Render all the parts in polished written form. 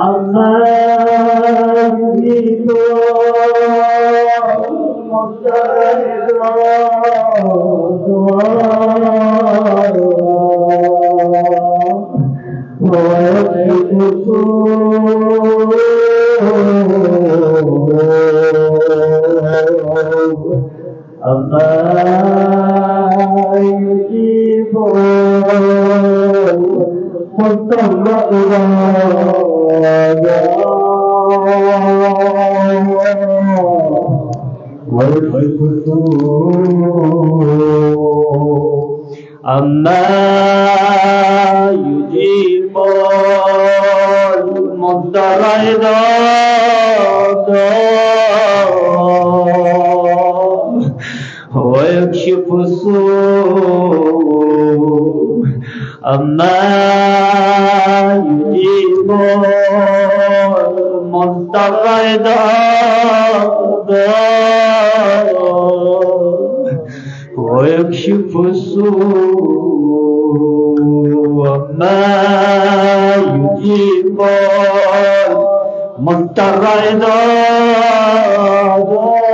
أما يريد أما يجيب المضطر إذا دعاه ويكشف السوء أما يجيب المضطر إذا دعاه ويكشف السوء أما يجيب المضطر إذا دعاه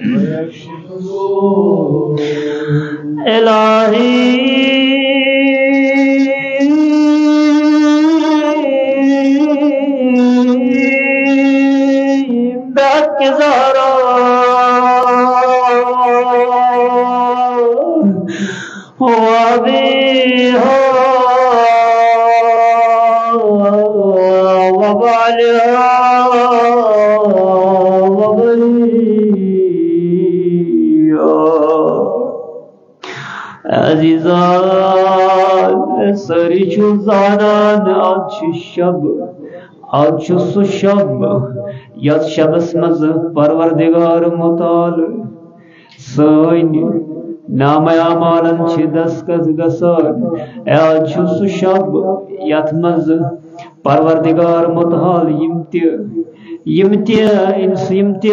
ويكشف السوء إلهي بك زهرا وبيها وبعلها وبنيها عزيزان سريچو زانان آج شب آج سو شب یاد شبس مز پروردگار مطال سٲنۍ نامہ اعمالن چھ دستخط گژھان آج سو شب یتھ مز پروردگار مطال یم تہِ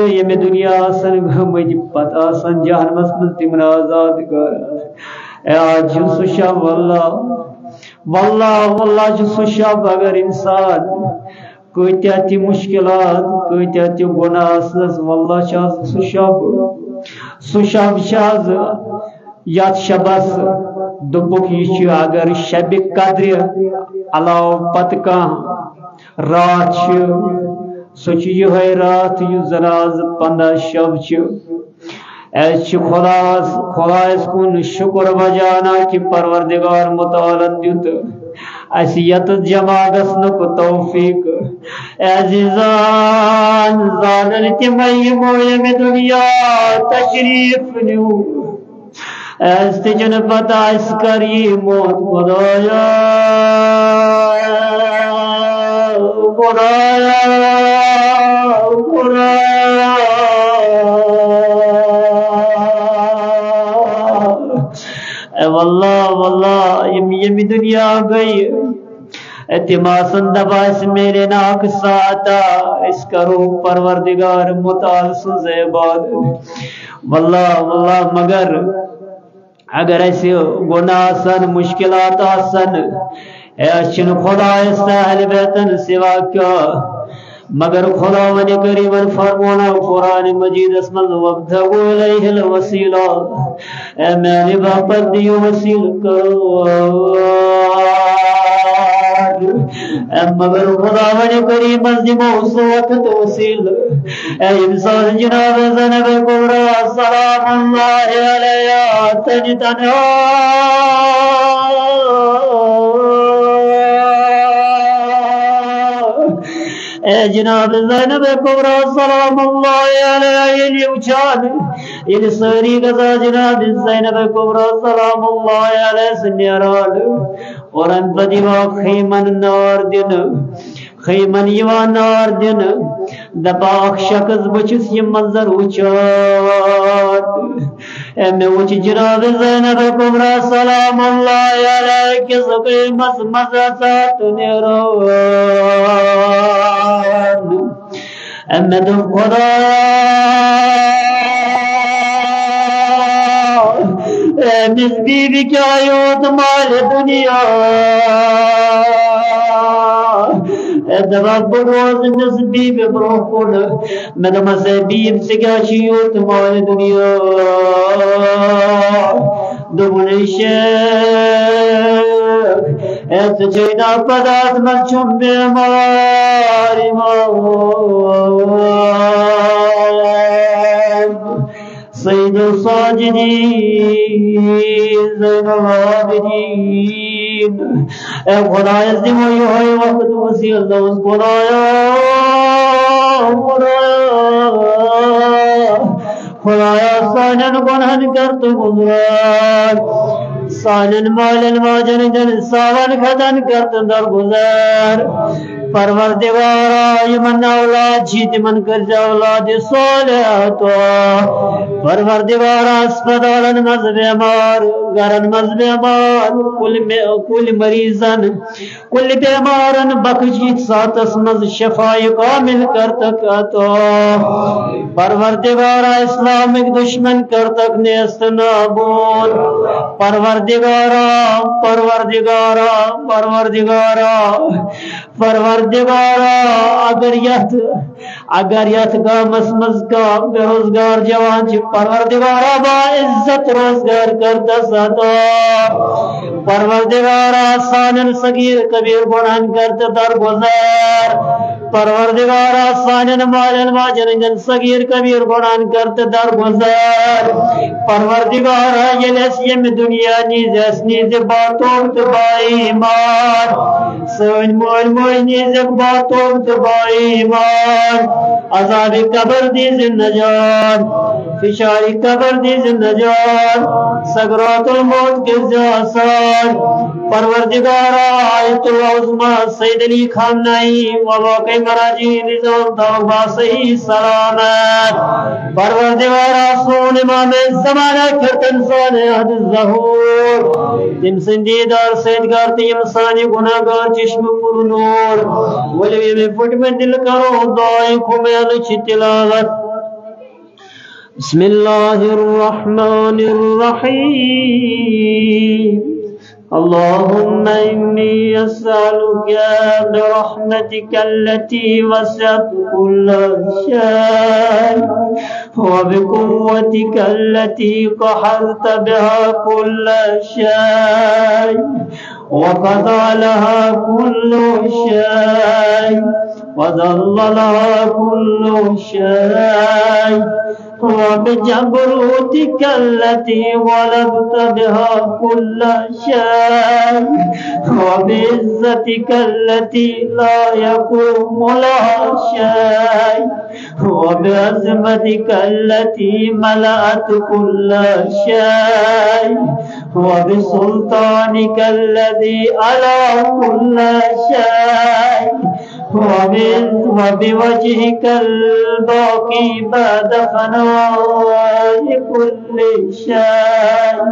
ییٚمہِ دُنیا آسن گٔمٕتۍ پتہٕ آسن جہنمس منٛز تِمن آزاد کران آج سو شب واللہ چھُ سُہ شب اگر انسان کۭتیاہ تہِ مشکلات کۭتیاہ تہِ گۄناہ آسنس واللہ چھُ آز سُہ شب چھُ آز یتھ شبس دوٚپُکھ یہِ چھُ اگر شبِ قدرِ علاوٕ پتہٕ کانٛہہ رات چھُ سُہ چھُ یِہوٚے راتھ یُس زن آز 15 شب چھِ أسۍ چھِ خۄدایس کُن شُکر بجانا کہِ پروردگار مُتعالن دیُت اَسہِ ییٚتٮ۪تھ جمع گژھنُک توفیٖق عزیٖزان زانن تِمے یِمو ییٚمہِ دُنیا تشریٖف نیوٗ اَسہِ تہِ چھنہٕ پتہ اَسہِ کر یی موت خۄدایا واللہ ییٚمہِ دُنیا گٔیہِ تِم آسن دپان اَسہِ میلے نہٕ اکھ ساعتا أسۍ کرو پروردگار مُتعال سٕنٛز عبادت واللہ مگر اگر اَسہِ گۄناہ آسن مُشکلات آسن أسۍ چھِنہٕ خۄدایس تہٕ اہلِ بیتن سوا کیٛاہ مگر خۄداوندِ کریٖمن فرمونو قرآنِ مجیٖدس منٛز وابتغوا الیہ الوسیلہ اے میانہِ باپتھ دِیِو وسیلہٕ مگر خۄداوندِ کریٖمس دِمو سُہ وقت وسیلہٕ اے ییٚمہِ ساتہٕ جناب زینب کبریٰ سلام اللہ علیہا تنہِ تنہا اے جناب زینب کبریٰ سلام اللہ علیہا ییٚلہِ وٕچھان ییٚلہِ سٲری گژھان جناب زینب کبریٰ سلام اللہ علیہ سُہ نیران اور اَمہِ پتہٕ یِوان خیمن یِوان نار دِنہٕ دپان اکھ شخص بہٕ چھُس یہِ منظر وٕچھان مےٚ وٕچھ جناب زینب کبریٰ سلام اللہ علیہ کِس خیمس منٛز اژان تہٕ نیران مےٚ دوٚپ خۄدایا مزبي بكايوت مال دنيا رب روز نسبي ببروكل من مزبيب سكاشيوت مال دنيا دبل شيخ اتجينا بدات ملشم بماري سيد الصاجدين زين العابدين خدایا زموی ہوئی وقت وسیع دوست خدایا سانن گنہن کرت گزران سانن مالن واجن جن ساون خدن کرت در گزر پروردگارا یمن اولاد جیت من کر جا اولاد صالح تو پروردگارا اسپتالن مز بیمار گرن مز بیمار کل مریضن کل بیمارن بخشیت ساتس مز شفای کامل کرتک تو پروردگارا اسلامک دشمن کرتک نیست نابود پروردگارا پروردگارا پروردگارا پروردگارا اگر یت کا مسمز کا بیروزگار جوان چھ پروردگارا با عزت روزگار کرتا ساتو پروردگارا سانن صغیر کبیر گناہن کرتا در گزار پروردگارا سانن مالن واجن صغیر کبیر گناہن کرتا در گزار پروردگارا یلس یم دنیا نیز اس نیز باتوں تبا ایمان سن مول مول نیز باتوں تبا ایمان عذاب قبر دیز نجات فشاری قبر دیز نجات سکرات الموت کے آسان پروردگارا آیت العظمہ سید علی خان نائی وواقع مراجی نظام توبہ صحیح سلامت پروردگارا سون امام زمانہ کرتن سان حد الظہور تم سندیدار سیدگار تیم سانی گناہگار چشم پر نور ولوی میں فٹ میں دل کرو دعائیں کھمیل چھ تلاوت بسم اللہ الرحمن الرحیم اللهم إني أسألك برحمتك التي وسعت كل شيء وبقوتك التي قهرت بها كل شيء وقضى لها كل شيء وضل لها كل شيء وبجبروتك التي غلبت بها كل شيء وبعزتك التي لا يقوم لها شيء وبعظمتك التي ملأت كل شيء وبسلطانك الذي على كل شيء وبوجهك الباقي بعد فناء كل شيء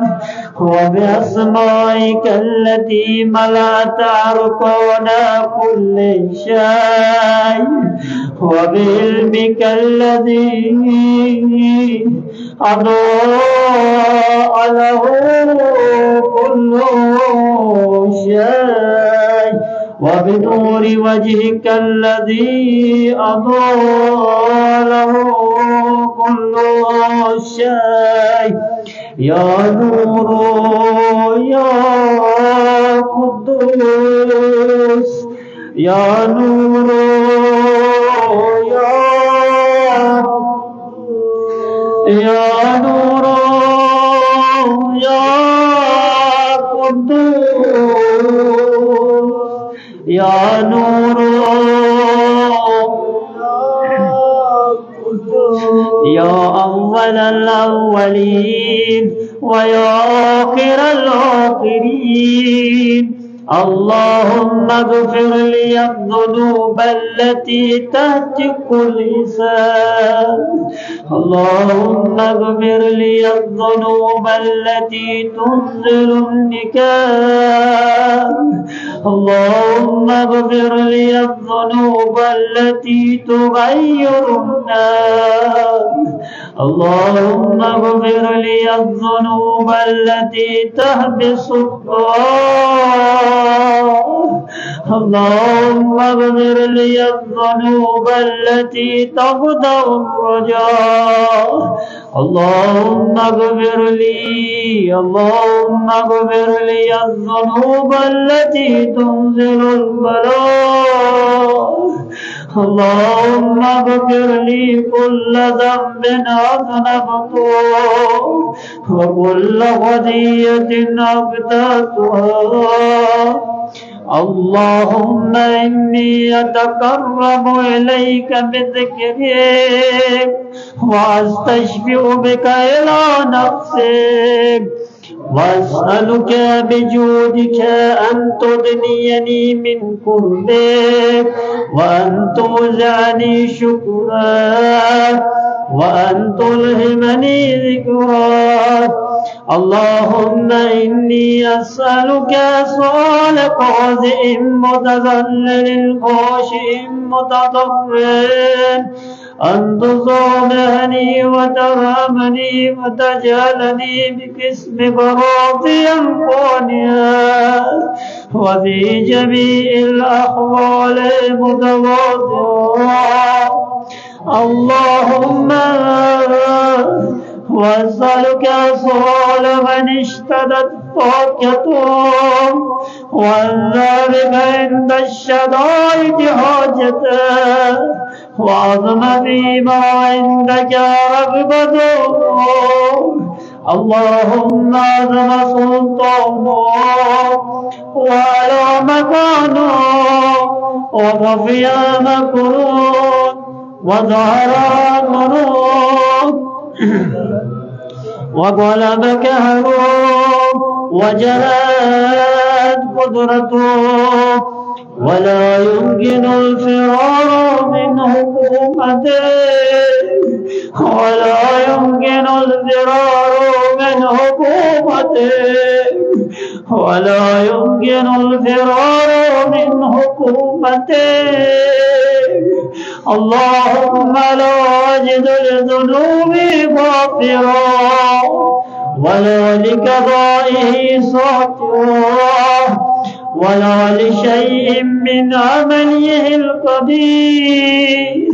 وبأسمائك التي ملأت أركان كل شيء وبعلمك الذي أضاء له كل شيء وبنور وجهك الذي أضاء له كل شيء يا نور يا قدوس يا نور يا نور يا قدوس يا نور يا أول الأولين ويا آخر الآخرين اللهم اغفر لي الذنوب التي تهتك الحساب اللهم اغفر لي الذنوب التي تنزل النكام اللهم اغفر لي الذنوب التي تغير الناس اللهم اغفر لي الذنوب التي تحبس الدعاء اللهم اغفر لي الذنوب التي تقطع الرجاء اللهم اغفر لي الذنوب التي تنزل البلاء اللهم اغفر لي كل ذنب أذنبته وكل خطيئة أحدثتها اللهم إني أتقرب إليك بذكرك وأستشفع بك إلى نفسك وأسألك بجودك أن تغنيني من كربك وأن توزعني شكرك وأن تلهمني ذكرك اللهم إني أسألك سؤال قاضٍ متذلل خاشع متضرع أن تصالحني وترحمني وتجعلني باسمك راضيا قانعا وفي جميع الأحوال متواضعا اللهم وأسألك سؤال من اشتدت طاقته وذلك عند الشدائد حاجته وعظم فيما عندك رغبته اللهم عظم سلطانه وعلى مكانه وخفي مكروه وظهر أمره وغلب كهره وجلت قدرته ولا يمكن الفرار من حكومته ولا يمكن الفرار من حكومته ولا يمكن الفرار من حكومته اللهم لا أجد لذنوبي غافرا ولا لقضائه ساترا ولا لشيء من عمله القدير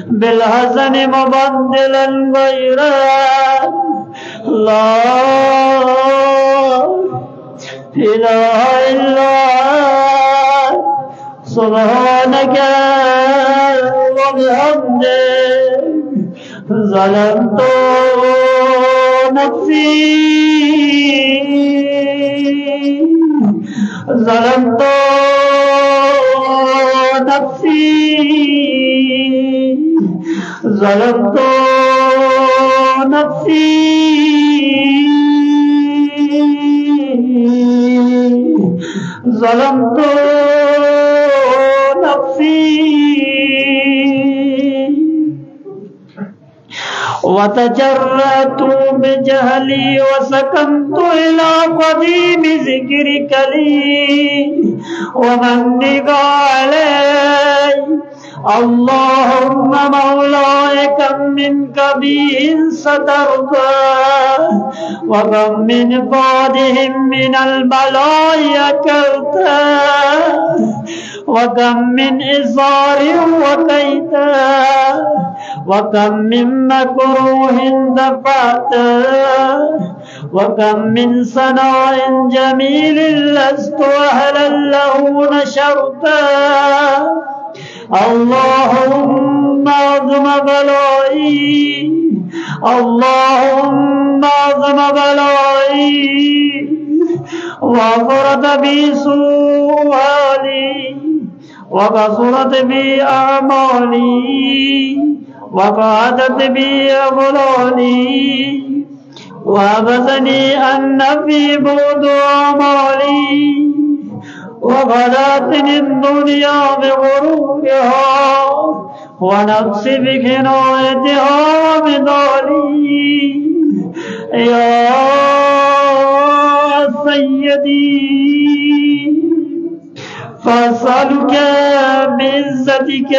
بالحسن مبدلا غيره لا إله إلا سبحانك وبحمدك ظلمت نفسي ظلمت نفسي ظلمت نفسي وتجرأت بجهلي وسكنت إلى قديم ذكرك لي ومنك علي اللهم مولاي كم من كبير سترضى وكم من فاده من البلاء أكلته وكم من إزار وكيته وكم من مكروه دفعته وكم من ثناء جميل لست أهلا له نشرته اللهم أعظم بلائي اللهم أعظم بلائي وغفرت بي سؤالي وقصرت بي أعمالي وقعدت بي أغلالي وأبثني أن في بعد أعمالي وغلاتني الدنيا بغرورها ونفس بكنايتها وبدالي يا سيدي فأسألك بعزتك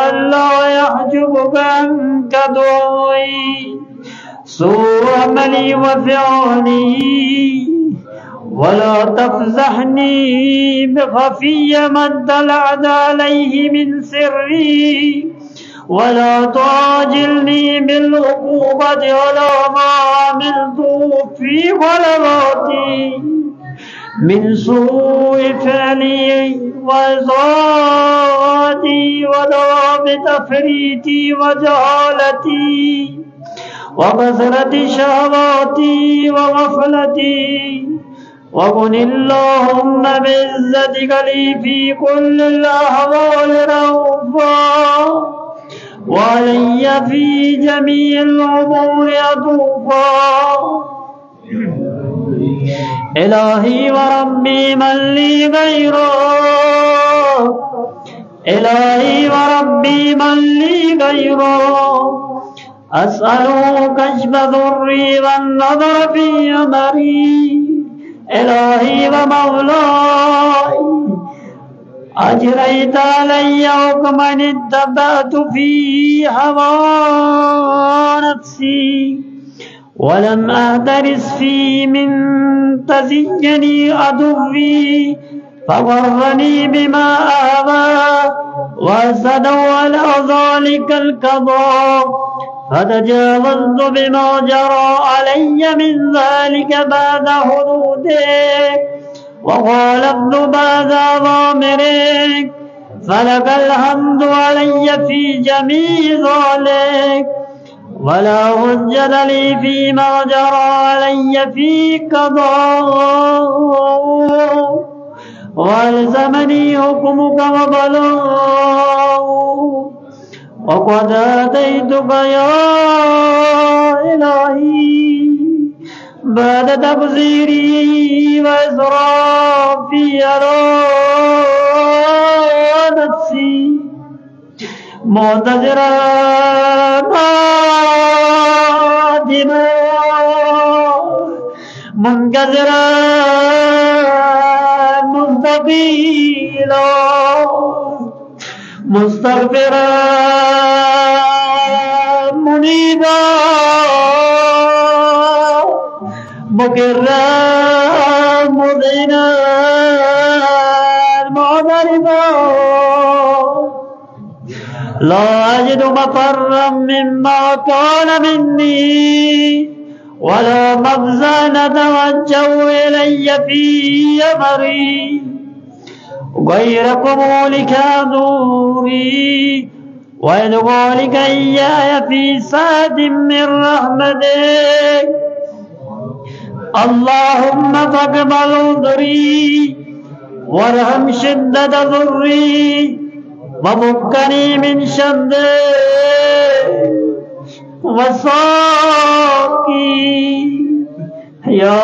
ألا يحجبك عنك دعائي سوء عملي وفعلي، ولا تفزحني بخفي ما اطلعت عليه من سري، ولا تعاجلني بالعقوبة على ما عملت في غلباتي من سوء فعلي وإصابتي ودوام تفريطي وجهالتي وكثرة شهواتي وغفلتي. وكن اللهم بعزتك لي في كل الأحوال رؤوفا، وعلي في جميع الأمور عطوفا. إلهي وربي من لي غيره، إلهي وربي من لي غيره، أسأله كشف ضري والنظر في أمري. إلهي ومولاي أجريت علي حكما اتبعت في هوى نفسي، ولم أهترس فيه من تزيني عدوي فغرني بما أهوى وزدوا على ذلك القضاء، فتجاوزت بما جرى علي من ذلك بعد حدودك وخالفت بعد أوامرك، فلك الحمد علي في جميع ذلك، ولا حجة لي فيما جرى علي في قضاء، والزمني حكمك وبلاء. وقد آتيتك يا إلهي بعد تقصيري وإسرافي على نفسي معتذرا نادما منكسرا مستقيلا مستغفرا منيبا مقرا مذعنا معترفا، لا أجد مفرا مما كان مني ولا مغزى نتوجه إلي في أمري غير قبولك حضوري وإدخالك إياي في سعة من رحمتك. اللهم فاقبل عذري وارحم شدة ضري ومكني من شده وساقي. يا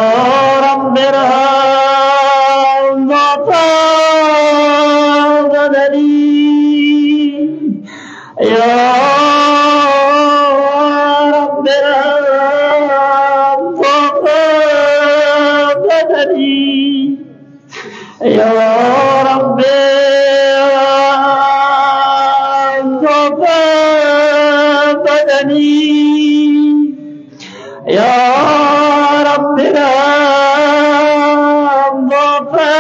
رب ارحم ضعف بدني، يا رب ارحم ضعف بدني، يا رب يا رب ارحم ضعفا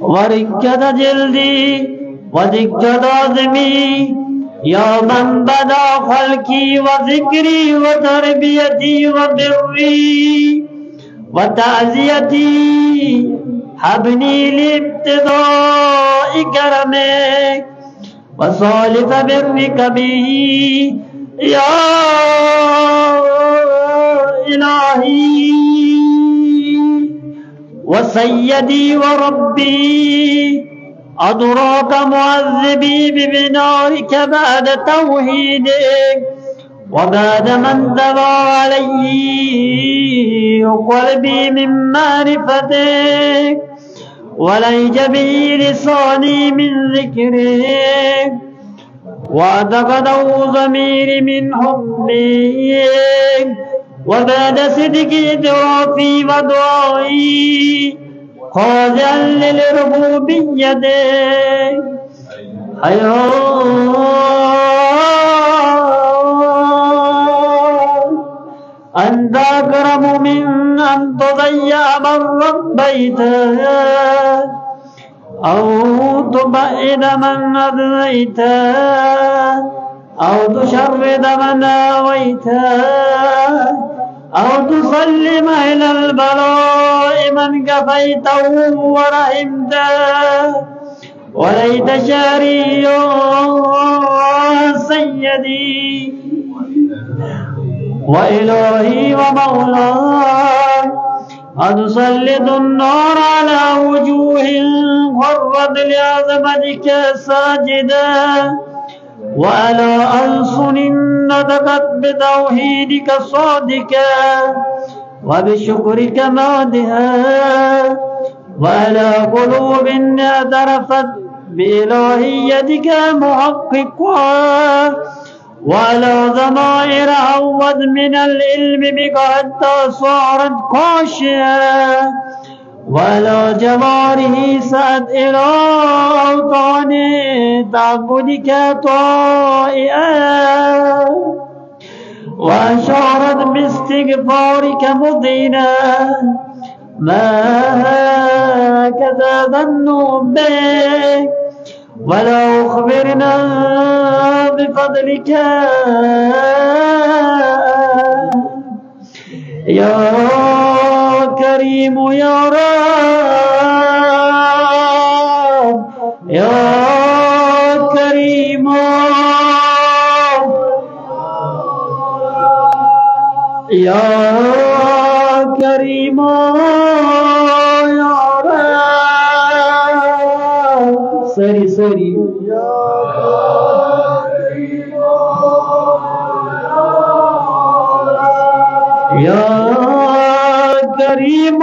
ورقة جلدي ودقة عظمي، يا من بدا خلقي وذكري وتربيتي وبري وتعزيتي، هبني لابتداء كرمك وصالف برك به يا إلهي وسيدي وربي. أدراك معذبي بنارك بعد توحيدك وبعد من دبا علي قلبي من معرفتك وليج به لساني من ذكرك واعتقده ضميري من حبك وبعد صدق اعترافي ودعائي خاضعا للربوبية أنت أكرم من أن تضيع من ربيته أو تبعد من أدنيته أو تشرد من آويته أو تسلم إلى البلاء من كفيته ورحمته وليت شعري سيدي وإلهي ومولاي أتسلط النار على وجوه خرت لعظمتك ساجدا وعلى ألسن نطقت بتوحيدك صادقا وبشكرك مادها وعلى قلوب اعترفت بإلهيتك محققا وعلى ضمائر عوض من العلم بك حتى صارت خاشعة وعلى جواره سعت إلى أوطان تعبدك طائعا وأشارت باستغفارك مضينا ما كتب النبي ولا أخبرنا بفضلك يا كريم يا رب يا كريم يا كريم يا رب سري يا كريم يا رب يا كريم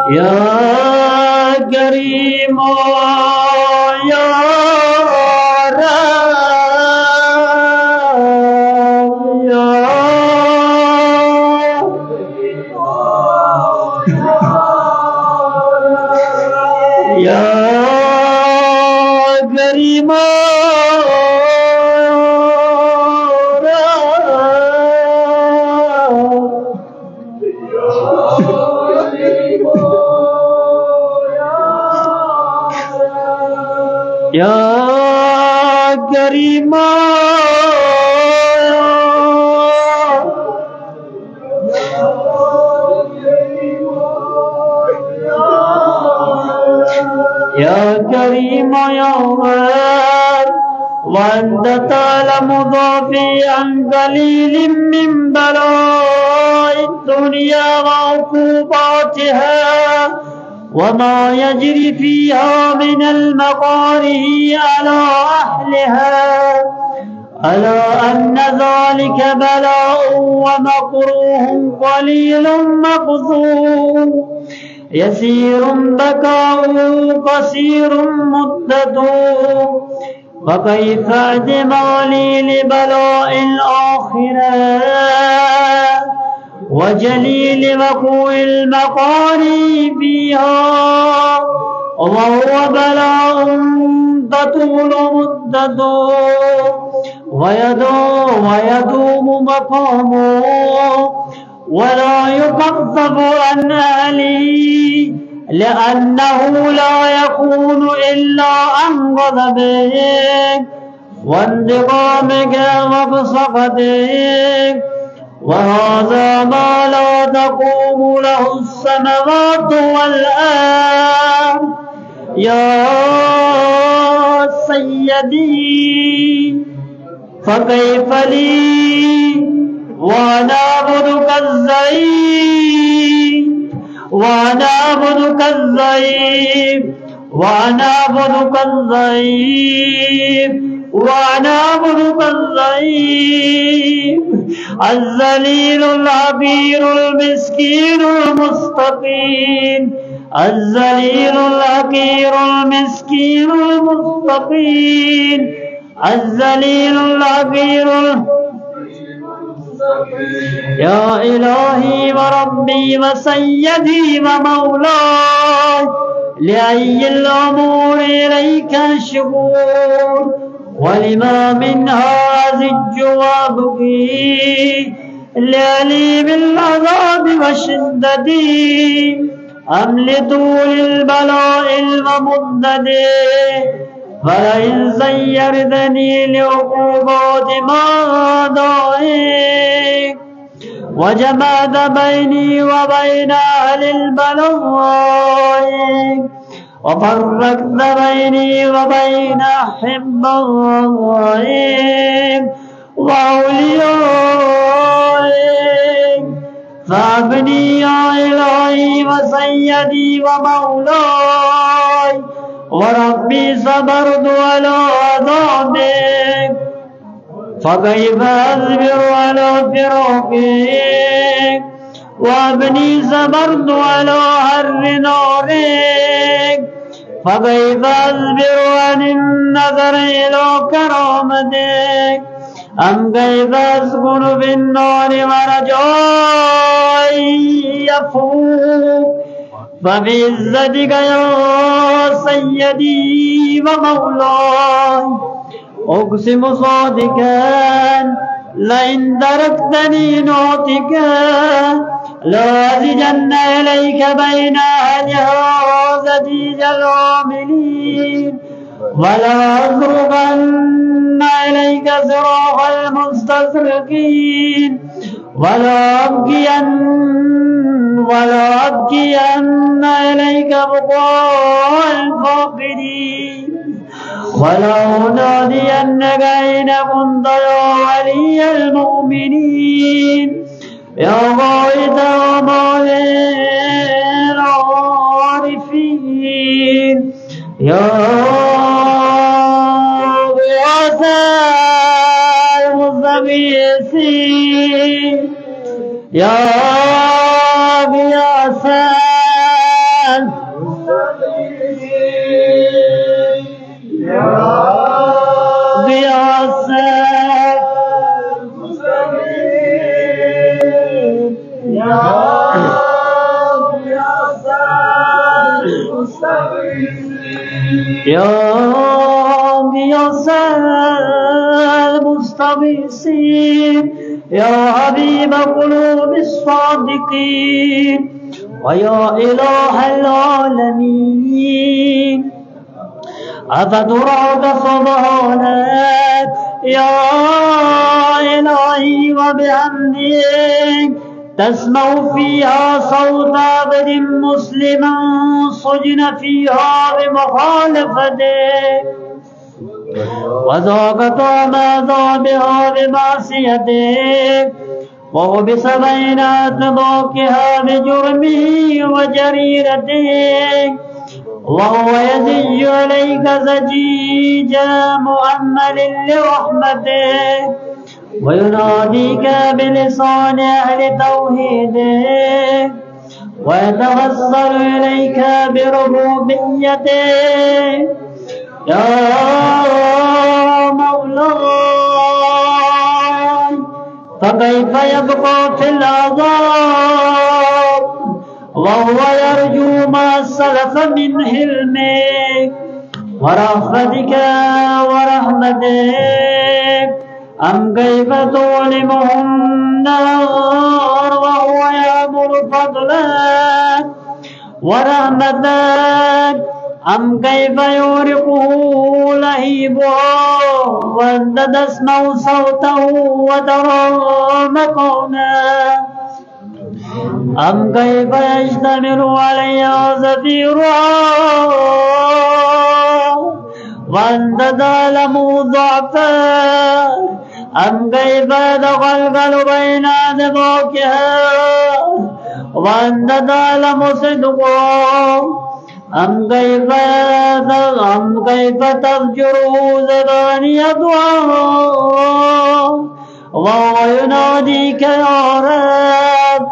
يا كريم يا كريم يا كريم يا رب وأنت تعلم ضعفي عن قليل من بلاء الدنيا وعقوباتها وما يجري فيها من المكاره على أهلها ألا أن ذلك بلاء ومكروه قليل مقذور يسير بكاؤه قصير مدته وكيف اعتمالي لبلاء الآخرة وجليل وقوع المقاري فيها وهو بلاء تطول مدته ويدوم مقامه ولا يخفف عن أهله لأنه لا يكون إلا عن غضبه وانتقامك وبسخطك وهذا ما لا تقوم له السماوات والأرض يا سيدي فكيف لي وأنا عبدك الضعيف وأنا عبدك الضعيف وأنا عبدك الضعيف وأنا عبدك الضعيف الذليل العبير المسكين المستقيم الذليل الحقير المسكين المستقيم الذليل الحقير يا إلهي وربي وسيدي ومولاي لأي الأمور إليك الشكور ولما من هذا وابقي لأليم العذاب وشدتي أم لطول البلاء الممدد فلئن زيرتني لعقوبات ماضائك وجمعت بيني وبين أهل البلاء وفرقت بيني وبين أحبائك وأوليائك فأبني يا إلهي وسيدي ومولاي وربي صبرت على عذابك فكيف أصبر على فراقك وابني صبرت على حر نارك فكيف أصبر عن النظر إلى كرامتك أم كيف أسكن في النار ورجائي يفوق فبعزتك يا سيدي ومولاي أقسم صادقا لئن تركتني نعتك لأزجن إليك بين أهل هذا العاملين ولا أصرفن إليك صراخ المستسرقين ولا أبكين إليك بقاء الفاقدين ولا أنادينك أين كنت يا ولي المؤمنين يا غاية ومولى العارفين يا غياث المستغيثين يا غياث يا غياث المستغيثين يا حبيب قلوب الصادقين ويا إله العالمين أفتراك سبحانك يا إلهي وبحمدك تسمع فيها صوت عبد مسلم سجن فيها بمخالفتك وذاق طعم عذابها بمعصيتك وحبس بين أطباقها بجرمه وجريرتك وهو يزج عليك زجيجا مؤمل لرحمتك ويناديك بلسان أهل توحيدك ويتوسل إليك بربوبيتك يا مولاي فكيف يبقى في العذاب وهو يرجو ما سلف من حلمك ورحمتك ورحمتك أم كيف تظلمه النار وهو يأمر فضلك ورحمتك أم كيف يورقه لهيبها وأنت تسمع صوته وترى مكانه أم كيف يشتمل عليها زفيرها وأنت تعلم ضعفها أم كيف يتغلغل بين أدباكها وأنت تعلم صدقها أم كيف تفجره زبانيتها وهو يناديك يا رب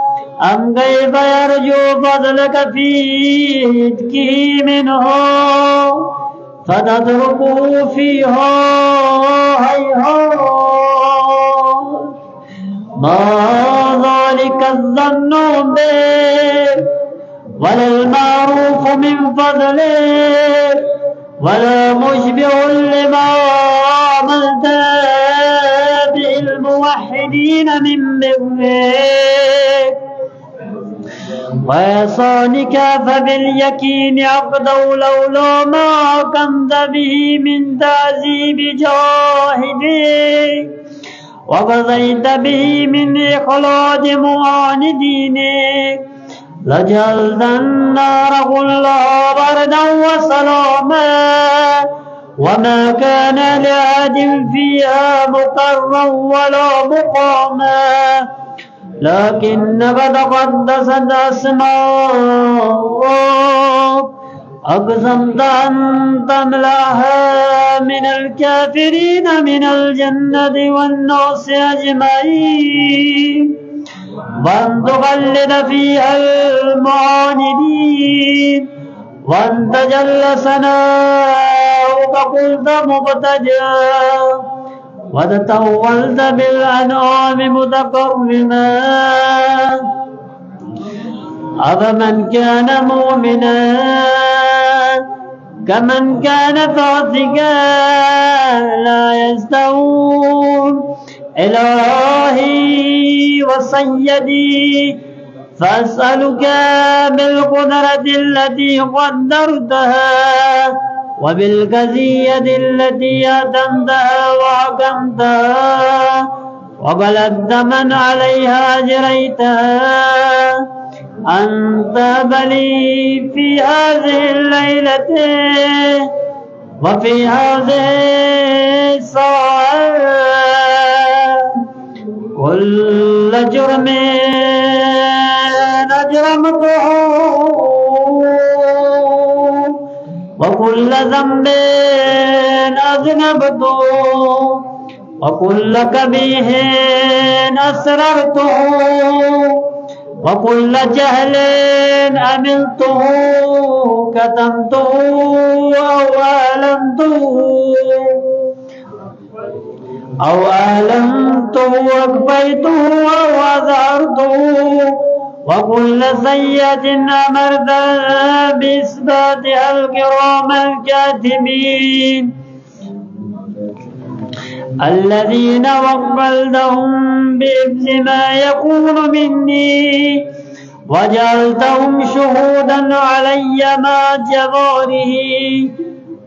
أم كيف يرجو فضلك في إتكه منه فتتركه فيها هيهات ما ذلك الظن به ولا المعروف من فضله ولا مشبه لما عملت به الموحدين من بره وإحسانك فباليقين أقضوا لولا ما حكمت به من تعذيب جاهدين وقضيت به من إخراج معاندين لجعلت النار كلها بردا وسلاما وما كان لأحد فيها مقرا ولا مقاما لكنك تقدست أسماؤك أقسمت أن تملأها من الكافرين من الجنة والناس أجمعين وأن تخلد فيها المعاندين وأن تجل ثناؤك قلت مبتدئا وتطولت بالأنعام متكرما أفمن كان مؤمنا كمن كان فاسقا لا يستوون إلهي وسيدي فأسألك بالقدرة التي قدرتها وبالقضية التي أتمتها وحكمتها وبلغت من عليها أجريتها أن تبلي في هذه الليلة وفي هذه الساعة كل جرم أجرمته وكل ذنب أذنبته وكل قبيح أسررته وكل جهل عملته كتمته أو أعلنته وأخفيته أو أظهرته وكل سيئة أمرت بإثباتها الكرام الكاتبين الذين وكلتهم بحفظ ما يكون مني وجعلتهم شهودا علي مع جباره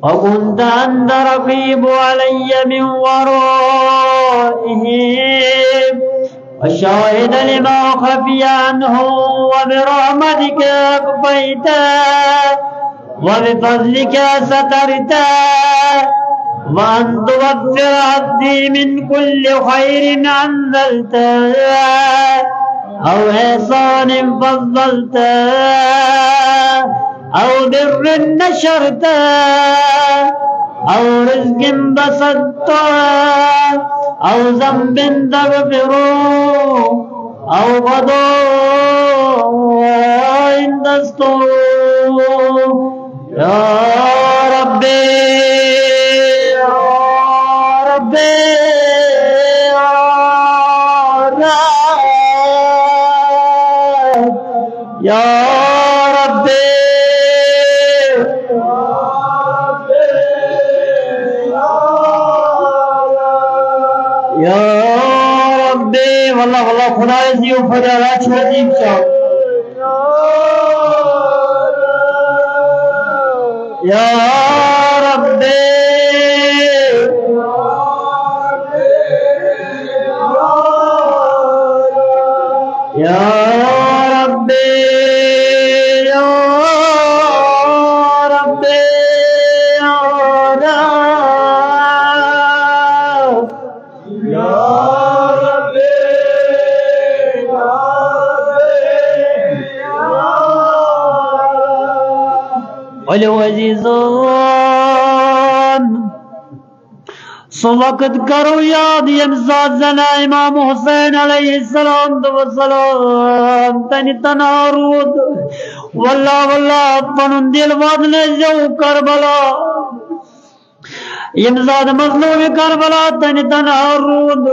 وكنت أنت رقيب علي من ورائهم والشاهد لما خفي عنه وبرحمتك أخفيته وبفضلك سترته وأن توفر عبدي من كل خير أنزلته أو إحسان فضلته أو بر نشرته أو رزق بسطته أو ذنب تغفره أو قضاء تستره يا ربي يا ربي يا ربي والله خدا عزیز و فضیلت عظیم شد يا ربي يا ربي يا ربي يا ربي ولو عزيزان सो वक्त करो याद यम साथ जना इमाम हुसैन अलैहिस्सलाम तन तना रूद वल्लाह वल्लाह पनुन दिल वादने जो करबला यम साथ मजलूम करबला तन तना रूद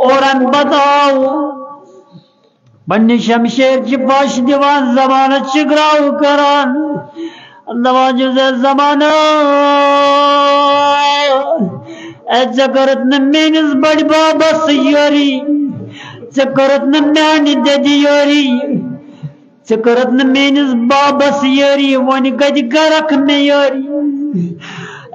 और बताओ बन्नी शमशेर ची पाश दीवान जमाना चिगराव करान नवाजो जमाना चकरत न मेनिस बड़ बाबस योरी चकरत न म्यानी ददी योरी चकरत न मेनिस बाबस योरी वन कद करक में योरी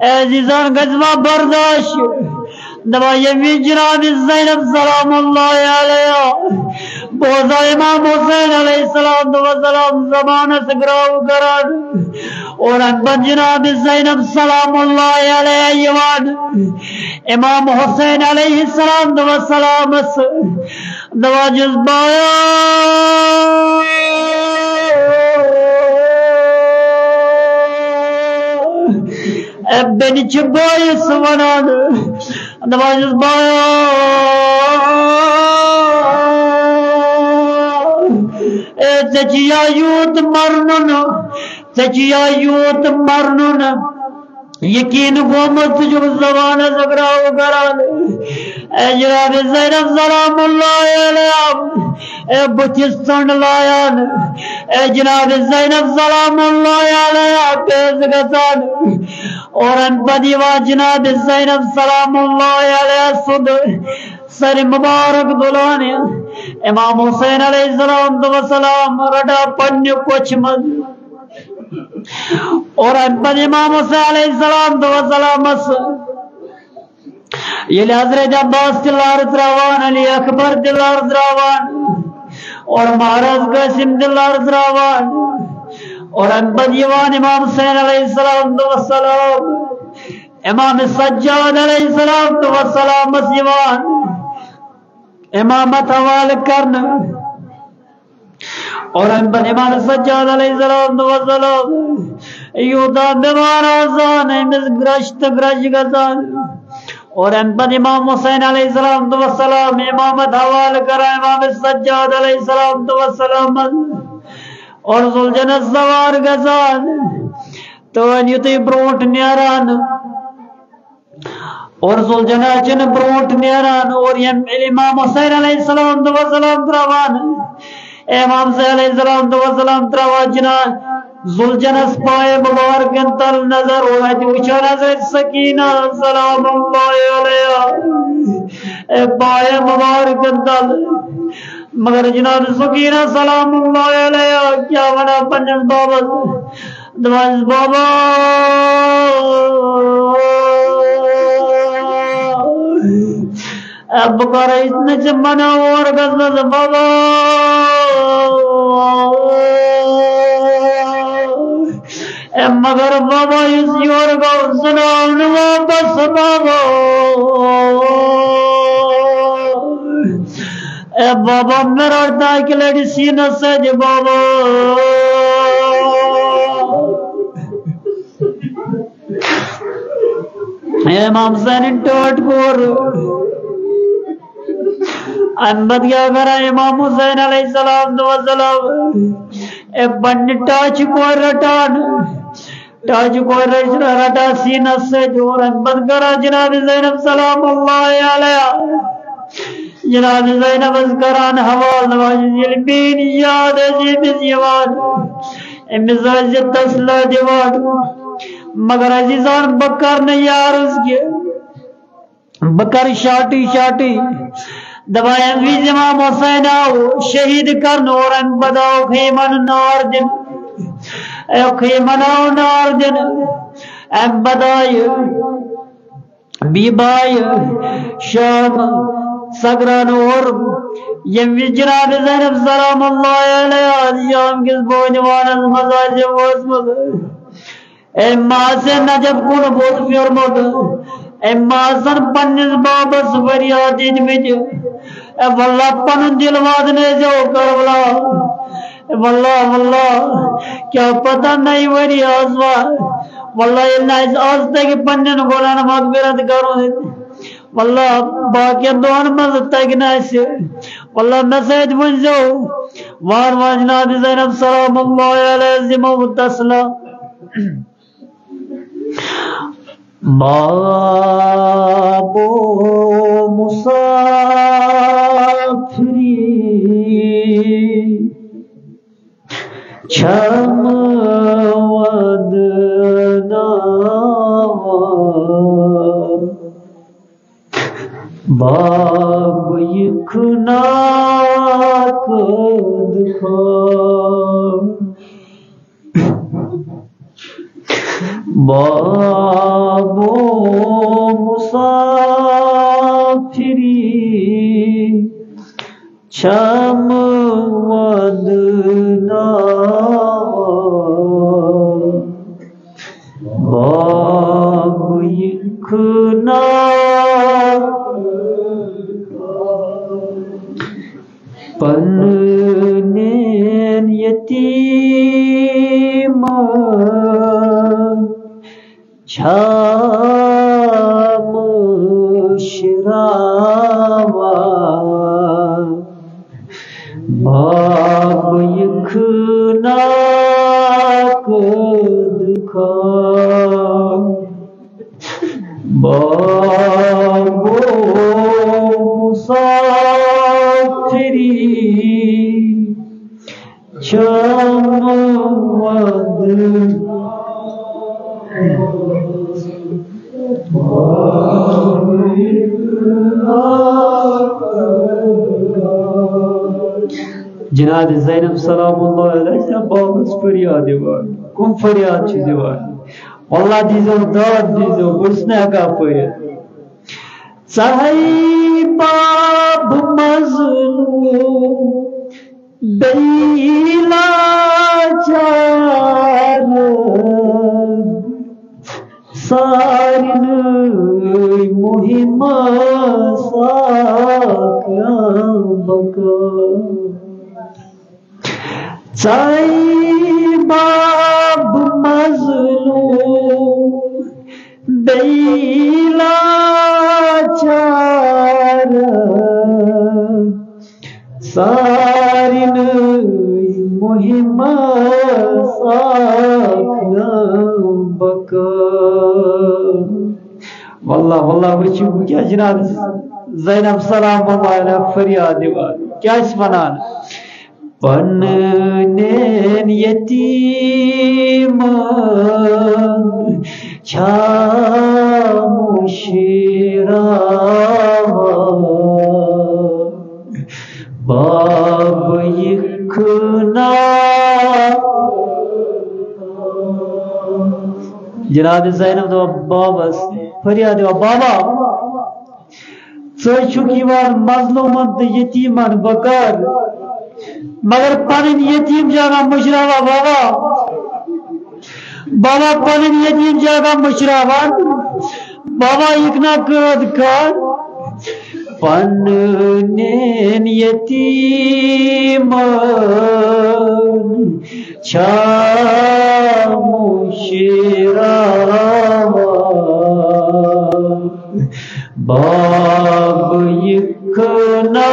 अजीजान गजवा बर्दाश्त दवा यमी जनाब ज़ैनब सलामुल्लाह अलैहा बोजा इमाम हुसैन अलैहिस्सलाम ज़माना से ग्राव करान और अनबद जनाब ज़ैनब सलामुल्लाह अलैहा यवान इमाम हुसैन अलैहिस्सलाम दवा जज्बाया बनी चबायस वनान नवाज बाया सचिया यूत मरनुन यकीन गोमत जो जबान जगराव करान जनाब ज़ैनब सलामुल्लाह अलैहा बुतिस संड लायान जनाब ज़ैनब सलामुल्लाह अलैहा पेश गसान और अनपदीवा जनाब ज़ैनब सलामुल्लाह अलैहा सुद सर मुबारक दुलान इमाम हुसैन अलैहिस्सलाम रटा पन्य कुछ मज और अनपद इमाम हुसैन अलैहिस्सलाम ये हजरत अब्बास दिलार द्रावान अली अकबर दिलार द्रावान और महाराज कासिम दिलार द्रावान और अनपद यवान इमाम हुसैन अलैहिस्सलाम इमाम सज्जाद अलैहिस्सलाम यवान इमामत हवाल करन और अनपद इमाम सज्जाद अलैहिस्सलाम यूदा बीमार आसान ग्रश्त ग्रश गजान और अनपद इमाम हुसैन अलैहिस्सलाम इमामत हवाल करा इमाम सज्जाद अलैहिस्सलाम और जुलजनत सवार गजान तो युति ब्रोट न्यारान और जुलजनाचन ब्रोट न्यारान और इमाम हुसैन अलैहिस्सलाम त्रवान इमाम अलैहिस्सलाम त्रवाजना जुलजनस पाए मुबारक तल नजर हो वुचान हजरत सकीना सलामुल्लाह अलैहा पाए मुबारक तल मगर जनाब सकीना सलामुल्लाह अलैहा क्या वना पंजन बाबा दवाज बाबा अब कर इतने चमना और गजल बाबा मगर बाबा इस योर को सुनाओ वापस बाबा बाबा मेरा के लड़ी सीना से जो बाबा इमाम हुसैन टोट कोर अनबद क्या करा इमाम हुसैन अलैहिस्सलाम बन्नी टाच को रटान टाच को रटा सीना से जो अनबद करा जनाब ज़ैनब सलामुल्लाह अलैहा जनाब ज़ैनब करान हवाल नवाज जिलबीन याद अजीब जवान मिजाज तसला दीवान मगर अजीजान बकर ने यार उसके बकर शाटी शाटी दबाया इमाम हुसैन आओ शहीद कर और बदाओ खेमन नार दिन खेमनाओ नार दिन बदाय बीबाय शाम सगरान और यम जनाब ज़ैनब सलामुल्लाह अलैहा शाम किस बोझवान मजाज वस्मद से नजब कुन बोध फिरमद सन पन्निस बाबस फरियाद में वल्लाह पन दिल वादने जो करवला वल्लाह वल्लाह क्या पता नहीं वरी आजवा वल्लाह नाइज आज तक पन्नन गोलान मगफिरत करो वल्लाह बाकी दोन मज तक नाइस वल्लाह मैसेज वंजो वार वार जनाब ज़ैनब सलामुल्लाह अलैहा जिमो तसला बाबो मुसाफिरी छम वदनावा बाब यखना कद बाबो मुसाफिरी छम वदनावा बाब यखना पन्नेन यतीम छाम शिरावा बाब यखना कद बाबो मुसाफिरी छम जनाब ज़ैनब सलामुल्लाह अलैहा बाबस फरियाद दिवान कुम फरियाद छ दिवान वल्लाह दीजो दाद दीजो बुसना का फरियाद सही बाब मजलूम बेला चार सारिन मुहिमा साका बका साई बाब मजलूम बेला चार सारिन मुहिमा साका बका वल्लाह वल्लाह वचू क्या जनाब ज़ैनब सलामुल्लाह अलैहा फरियाद दिवान क्या इस वनान पन्नेन यतीम छाम शिरावा बाब यखना जनाब ज़ैनब तो बाबस फरियाद बाबा ज़ुकीवान मजलूमन यतीमन बकर मगर पन यतीम जगह मुशरावा बाबा बाबा पन यतीम जगह मुशरावा बाबा इकना कद कर पन्नेन यतीम छाम शिरावा बाब यखना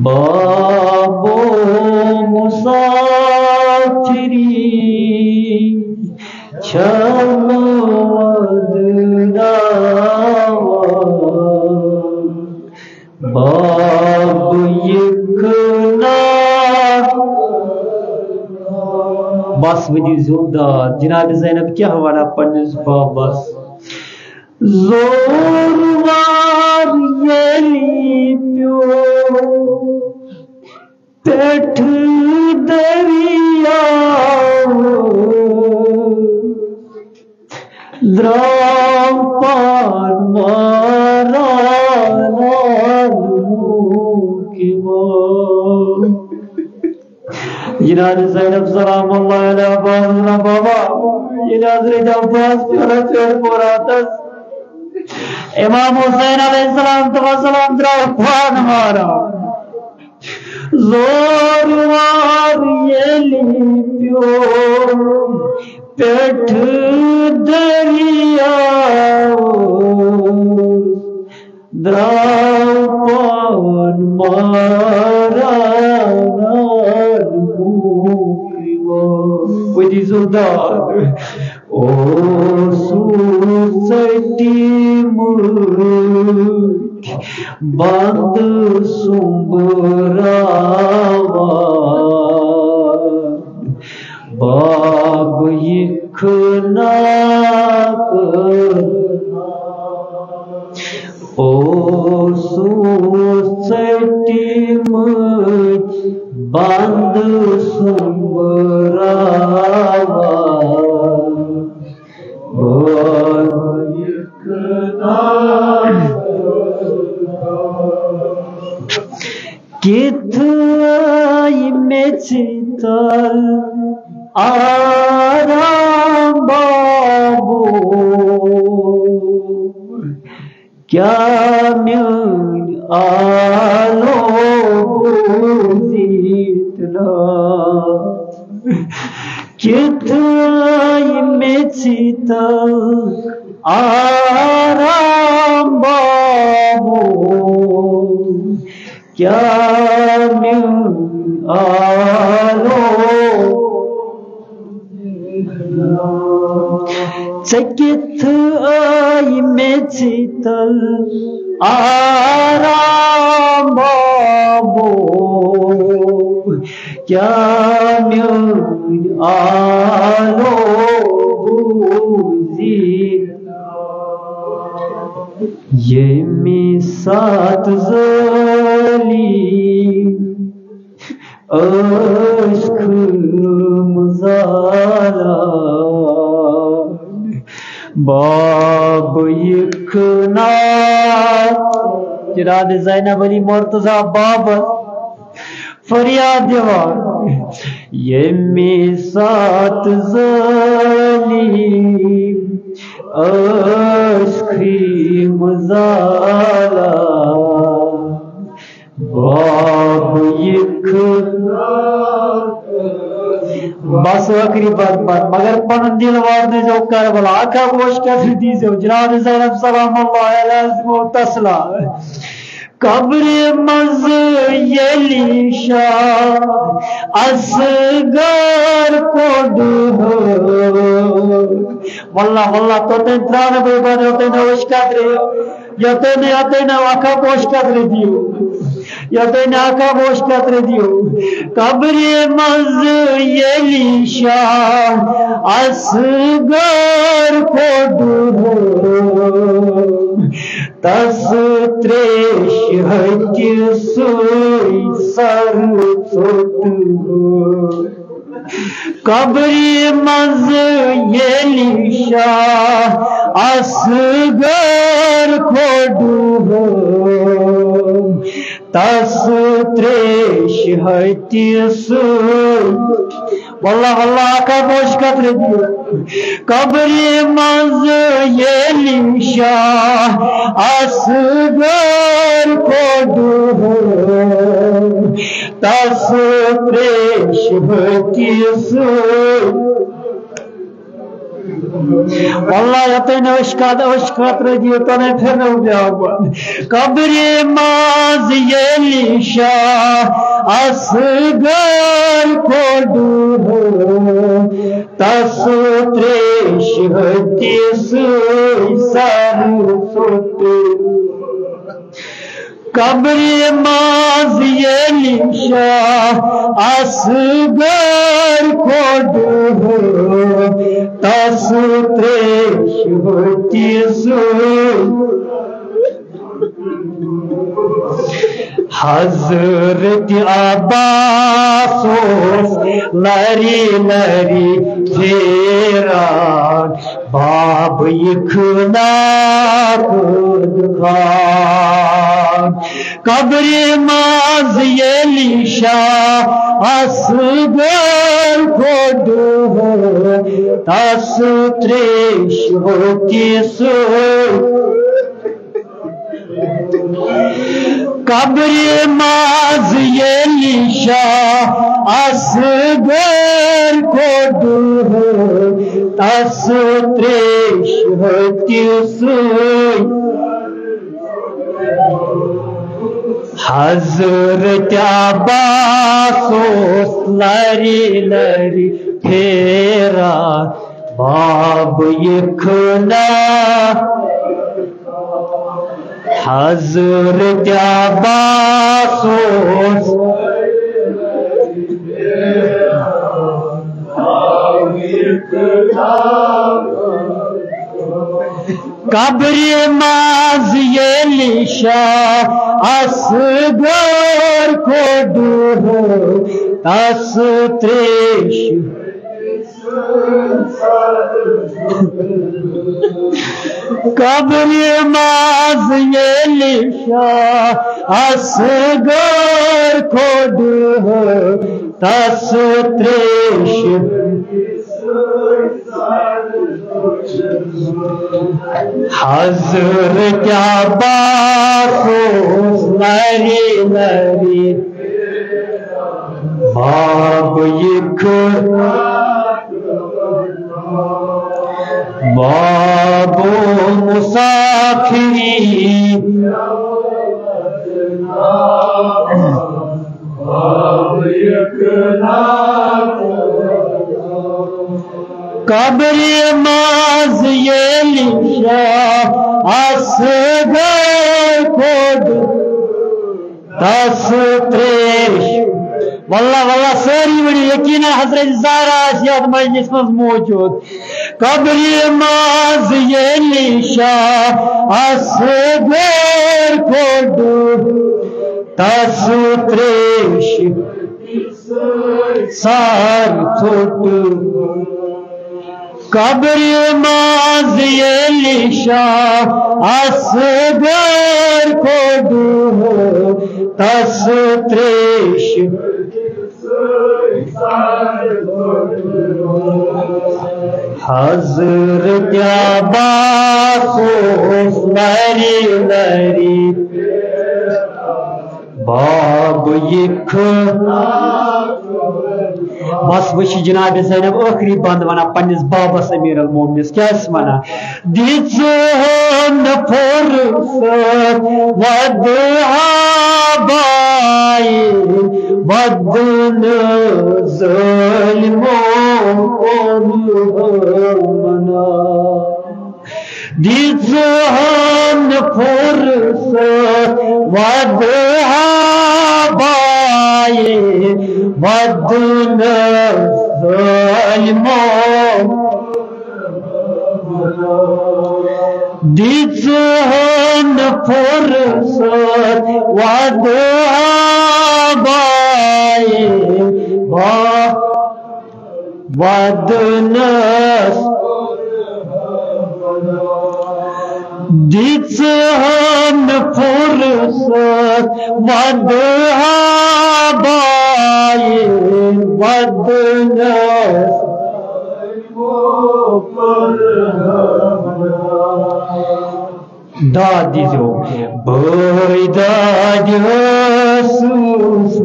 बाबो मुसाफिरी छम वदनावा बाब यखना बस वदी जोदा जनाब ज़ैनब क्या हवाला पढ़ने बस जोरवार येली प्यो पेठ दरिया द्राम पान मारा जनाब ज़ैनब सलामुल्लाह अलैहा बाबा जनाब अब्बास प्यारा चोर पोरातस इमाम हुसैन अलैहिस्सलाम तो सलाम द्राम पान मारा जोरवार येली प्यो पेठ दरिया द्राव पावन मारा With his dad, oh, society murk, band sumbarawa, bab yikna, oh, society murk, band sumbarawa. Kitay meçital aram babu kamil alo zitla Kitay meçital aram babu kamil alo Kitay meçital aram babu kamil alo Yemi sat zalim aşkım zalan bab yıkna Cenab-ı Zeynep Ali Murtaza Baba फरियाद जवान ये मिसात ज़लीम अश्की मज़ाला बाब यिखना बस आखिरी बात मगर पन दिल वादने जो कर भला आका गोश कर दी जो जनाब ज़ैनब सलाम अल्लाह अलैहि तसला कब्र मज येलीशा असगर को डूबो वल्लाह वल्लाह तो ते त्राण बेबाद होते न उश्काद्रे यते ने आते न आका पोश्काद्रे दियो यते ने आका पोश्काद्रे दियो कब्र मज येलीशा असगर को डूबो तस त्रेश हज सोई सर चोट कब्री मज येलीशा असगर खोडू तस त्रेश हज सोई वल्लाह वल्लाह का बोश कब्र दियो कब्री मज येलीशा असगर खोडू तस त्रेश हज वल्लाह यते न उश्कात रजियो तने फिर न उब्यागवा कब्री मज येलीशा असगर खोडू तस त्रेश हज सर सुत कब्र मज येलीशा असगर खोडू तस त्रेश हज हजरत अब्बास लरी लरी फेरा बाब यखना कब्र मज येलीशा असगर खोडू तस त्रेश हज कब्र माज ये शाह असगर को दूह तस त्रेश हजरत अब्बास लरी लरी फेरा बाब यखना हजरत अब्बास कब्र माज ये लिशा असगर को दूह तस त्रेश कब्र माज ये लिशा असगर को दूह तस त्रेश हजरत अब्बास लरी लरी बाब यखना बाबो मुसाफिरी बाब यखना कब्र माज ये लिशा असगर को तस त्रेश वल्ला वल्ला सारी बड़ी यकीन हजरत ज़हरा याद मजलिस में मौजूद कब्र माज ये लिशा असगर को तस त्रेश सार छोट कब्र माज ये लिशा असगर को दूह तस त्रेश हजरत अब्बास लरी लरी बाब यखना बस वही जनाब ज़ैनब आखिरी बंद वना पन्निस बाबस अमीर अल मोमिनिस क्या वना दिचोन फुर्सत वदहाबाई वदन ज़ालिमों मना दिचोन फुर्सत वदहाबाई वदन ज़ालिमों दिचोन फुर्सत वदहाबाई वदन दिचोन फुर्सत वदहाबाई वदन दाद दीजो बोई दाद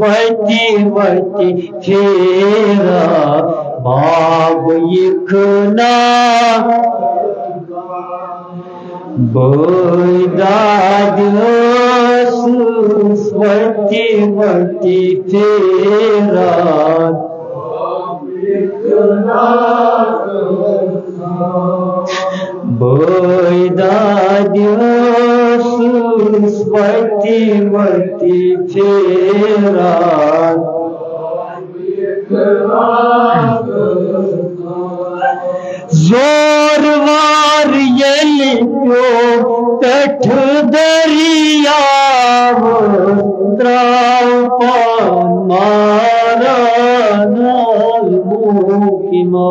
वती वती फेरा बाब यखना बोई दाद वती वती फेरा बोई दाद वती वती फेरा जोर वार ये लिखो कठ दरियाव त्राव पान मारा नाल मुकिमा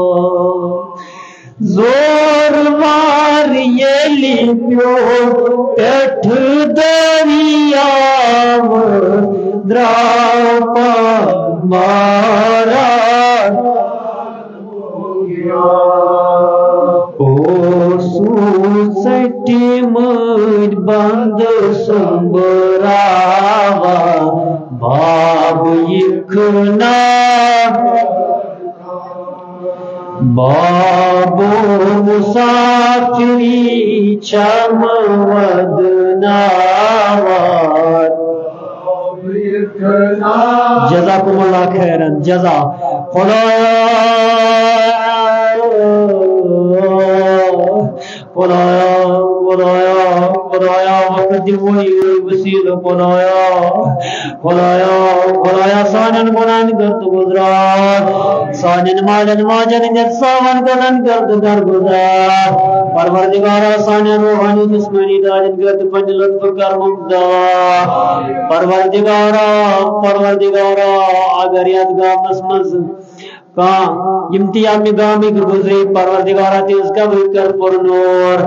जोर वार ये लिखो कठ दरियाव द्राव पान मारा सटी मर बंद संबरा आबो मुसाफिरी चमवद नावार जज़ाकुमुल्लाह खैरन जज़ा खुदाया वक्त वही वसील खुदाया सानन गुनान गर्द गुजरात सानन मालन माजन जसावन गलन गर्द दर गुजार परवरदिगारा सानन रूहानी जिस्मानी दालन गर्द पंज लुत्फ कर मुमदा परवरदिगारा अगर याद गामस मज का इम्तियामी गामी गुजरे परवरदिगारा तेज कब्र कर पुरनूर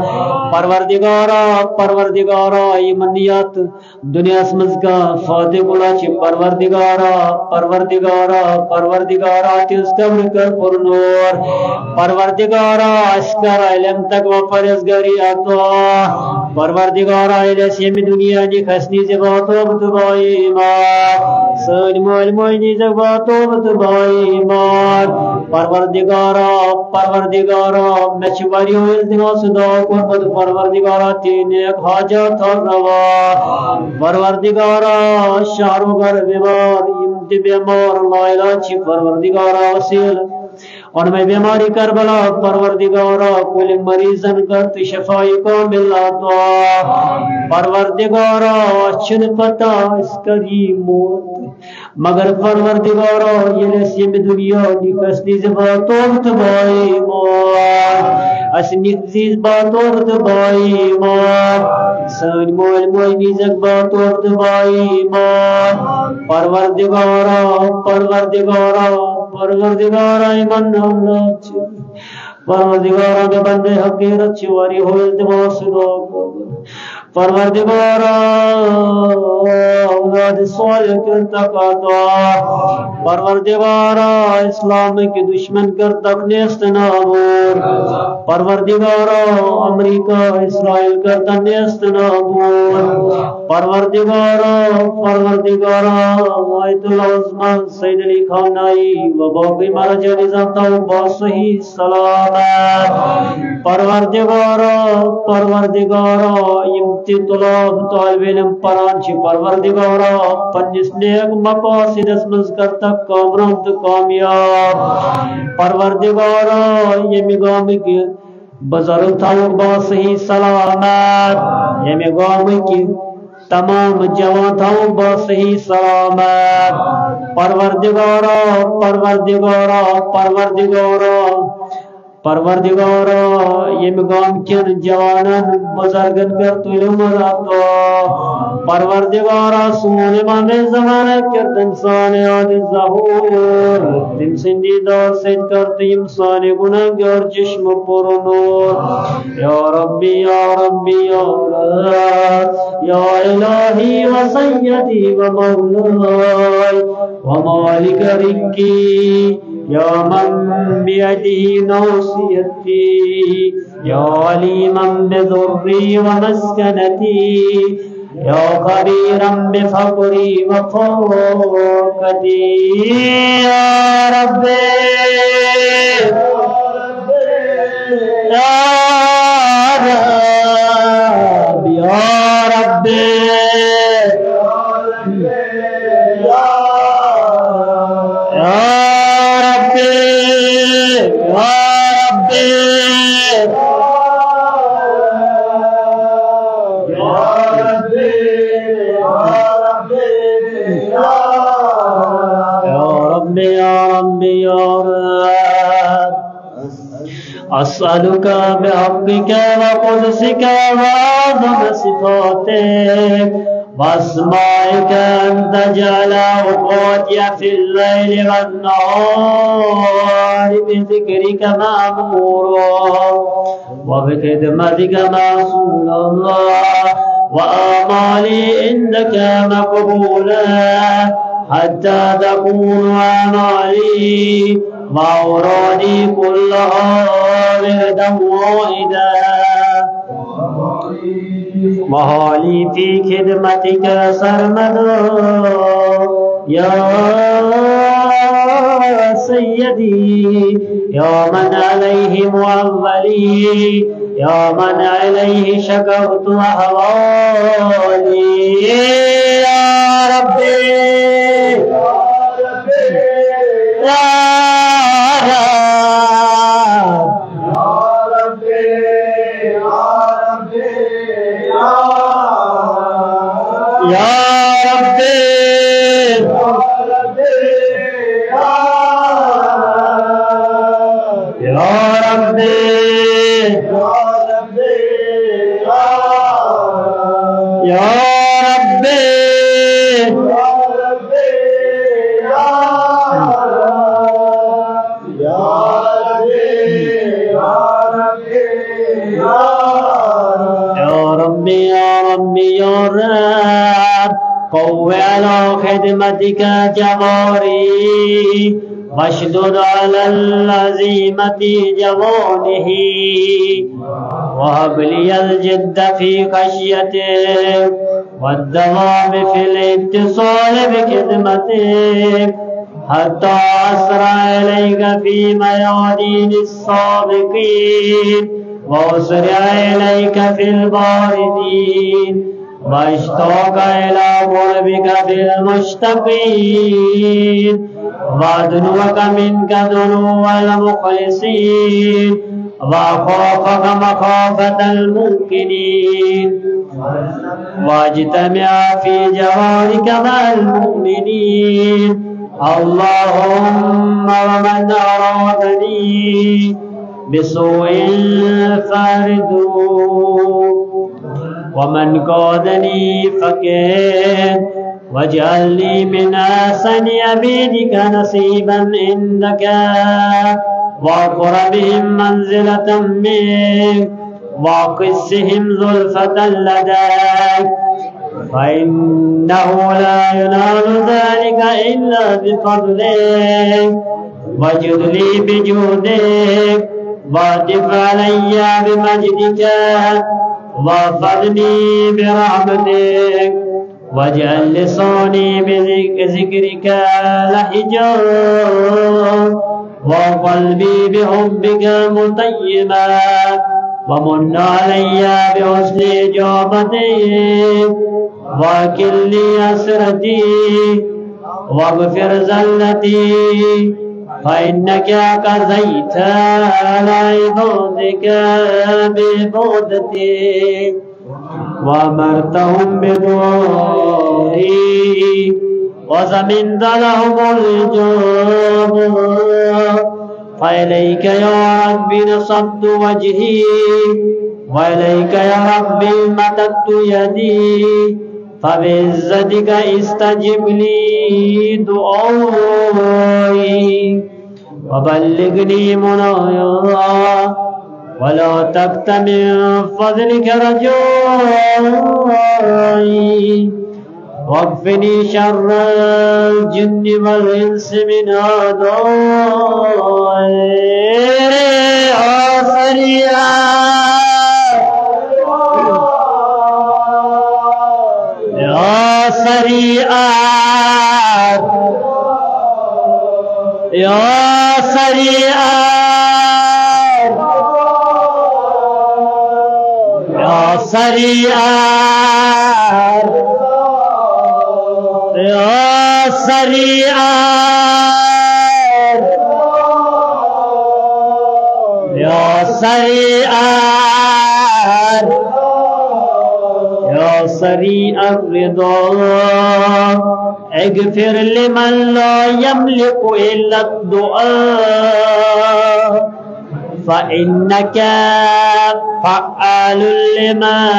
परवरदिगारा यमनियत दुनिया समझ का फातिह कुलाच परवरदिगारा तेज कब्र कर पुरनूर परवरदिगारा अस्कर इल्म तक व परहेज़गारी अता परवरदिगारा इलमी दुनिया नि खसनी जबातो बतबाई ईमान सन मोल मोइनी जबातो बतबाई ईमान परवरदिगारा मैं वारियो इल्तिमास दुआ कुर्बत परवरदिगारा तीन एक हाजत और रवा परवरदिगारा शाहरुगर बीमार इम्ति बीमार लाइलाज परवरदिगारा वसील और मैं बीमारी करबला परवरदिगारा कुल मरीजन करत शफाई को मिला तो परवरदिगारा छिन पता इसकरी मौत मगर परवरदिगारा ये नसीब दुनिया निकसनी ज़बातों तबाई मौत असनी चीज बातों तबाई मौत सन मोल मोइनी ज़बातों तबाई मौत परवरदिगारा ईमान अल्लाह परवरदिगारा के बंदे हकीरत चिवारी हो इल्तिमास दुआ परवरदिगारा औलाद सालिह करता परवरदिगारा इस्लाम के दुश्मन करता नेस्त नाबूर परवरदिगारा अमेरिका इस्राइल करता नेस्त नाबूर परवरदिगारा आयतुल उज़्मा सैयद अली खानाई व बाकी महाराज निजाम तौबा सही सलामत परवरदिगारा इम्ति तुलाब तालिब इल्म परान छ परवरदिगारा पन्निस नेक मकासिदस मज करता कामरान कामयाब परवरदिगारा यमी गाम के बुजुर्ग थाउक बा सही सलामत यमी गाम के तमाम जवान थाउक बा सही सलामत परवरदिगारा यम गाम किन जवानन बुजुर्गन कर तुल मरातो परवरदिगारा सोने मामे ज़माने कर इंसान याद ज़हूर तिम सिंदी दार से कर तिम साने गुनाहगार जिस्म पर नूर या रब्बी या इलाही व सय्यदी व मौलाई व मालिक रिक्की या मन बियदिही नौसियती या अलीमन बिज़ुर्री व मस्कनती या खबीरन बिफ़क़री व फ़ौक़ती या रब्बे अस्अलुका बिहक़्क़िका व क़ुद्सिका व अज़म सिफ़ातिक वअस्माइका अन तजअला औक़ातिया फ़िल लैलि वन्नहारि बिज़िक्रिका मअमूरा व बिख़िदमतिका मअसूला व आमाली इन्दका मक़बूला हत्ता तकून आमाली वअौरादी कुल्लहा विरदन वाहिदा वहाली फी खिदमतिका सरमदा या سيدي يا من عليه معولي يا من عليه شكرت أهوالي يا ربي يا قوّ على خدمتك جواري واشدد على العزيمة جوانه وهب لي الجد في خشيتك والدوام في الاتصال بخدمتك حتى أسرع إليك في ميادين السابقين وأسرع إليك في الباردين واشتاق إلى قربك في المشتقين وأدنوك منك دنو المخلصين وأخافك مخافة الممكنين واجتمع في جوارك مع المؤمنين اللهم ومن أرادني بسوء فاردوه ومن قادني فكيد واجعلني من أحسن عبيدك نصيبا عندك وأقربهم منزلة منك وأقسهم زلفة لديك فإنه لا ينال ذلك إلا بفضلك واجد لي بجودك واعطف علي بمجدك واحفظني برحمتك واجعل لساني بذكرك لهجا وقلبي بحبك مطيبا ومن علي بحسن إجابتك واكلني أسرتي واغفر زلتي فإنك قضيت على عبادك بعبادتك وأمرتهم بدعائي وزمنت لهم الإجابة فإليك يا ربي نصبت وجهي وإليك يا ربي مددت يدي فبعزتك استجب لي دعائي وبلغني منايا ولا تكت من فضلك رجائي واكفني شر الجن والإنس من أعدائي يا سريعا يا سريعا يا سريعا يا سريعا يا سريعا يا سريعا يا سريع الرضا اغفر لمن لا يملك إلا الدعاء فإنك فعال لما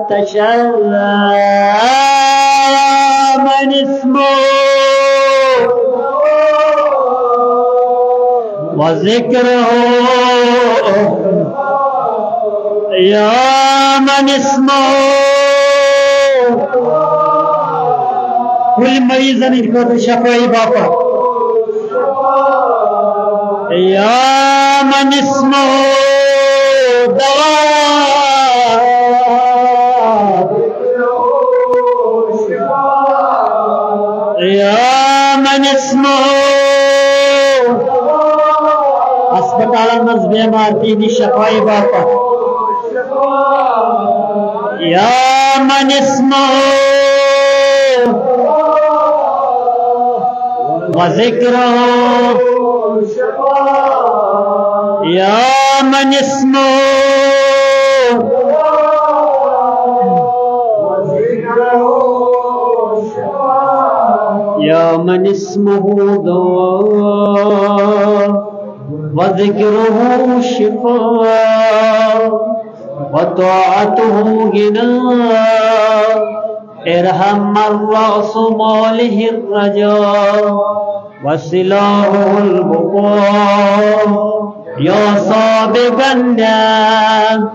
تشاء من اسمه وذكره يا من اسمه كل مریض کو شفائی باپا یا من اسمه دواء یا من अस्पताल मज बेमार तीन शफाई बापा या मन इस्मुहु व ज़िक्रुहु या मन इस्मुहु या मन इस्मुहु दवा व ज़िक्रुहु शिफा व ताअतुहु गिना इरहम मर्रअस मालिहि रजा व सिलाहुल बुका या साबिगन नाम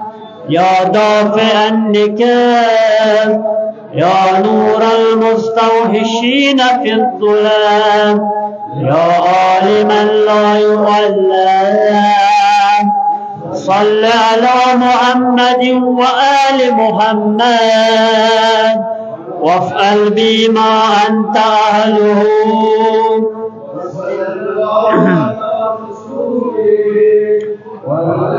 या दाफ़िअन निकाम या नूरल मुस्तवहिशीन फिद्दुलाम या आलिमन ला युअल्लाम सल्लि अला मुहम्मदिन व आलि मुहम्मद वफ़अल बिमा अंत अहलुहु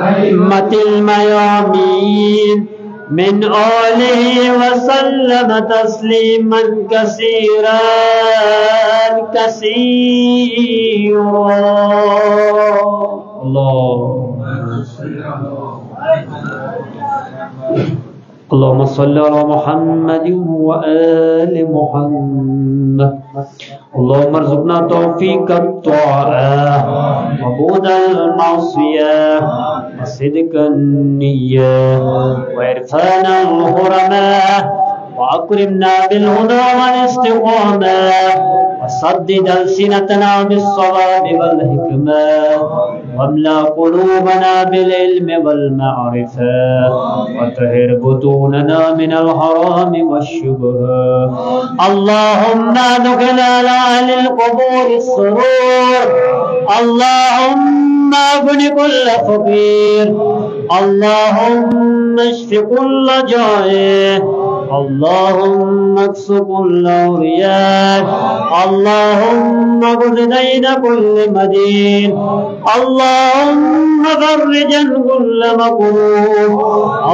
अइम्मतिल मयामीन मिन आलिहि वसल्लम तस्लीमन कसीरन कसीरा اللهم صل على محمد وآل محمد اللهم ارزقنا توفيق الطاعة وبعد المعصية وصدق النية وعرفان الحرمة وأكرمنا بالهدى والاستقامة وسدد ألسنتنا بالصواب والحكمة واملأ قلوبنا بالعلم والمعرفة وطهر بطوننا من الحرام والشبهات اللهم ادخل على أهل القبور السرور اللهم اغن كل فقير اللهم اشف كل جائع اللهم اكس كل عريان اللهم اقض دين كل مدين اللهم فرج كل مكروب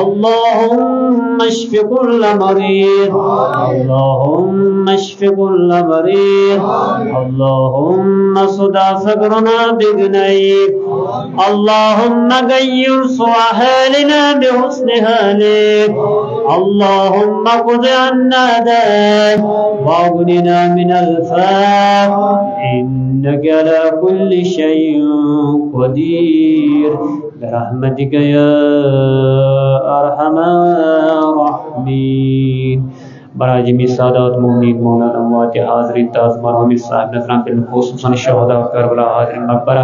اللهم اشف كل مريض اللهم اشف كل مريض اللهم صدع فقرنا بغنيك اللهم غير سوء حالنا بحسن حالك اللهم قض عنا دين واغننا من الفقر إنك على كل شيء قدير برحمتك يا أرحم الراحمين برای جمی سادات مومنین مولانا اموات حاضرین تاز مرحوم صاحب نظران بالخصوص شهداء کربلا حاضرین مقبرہ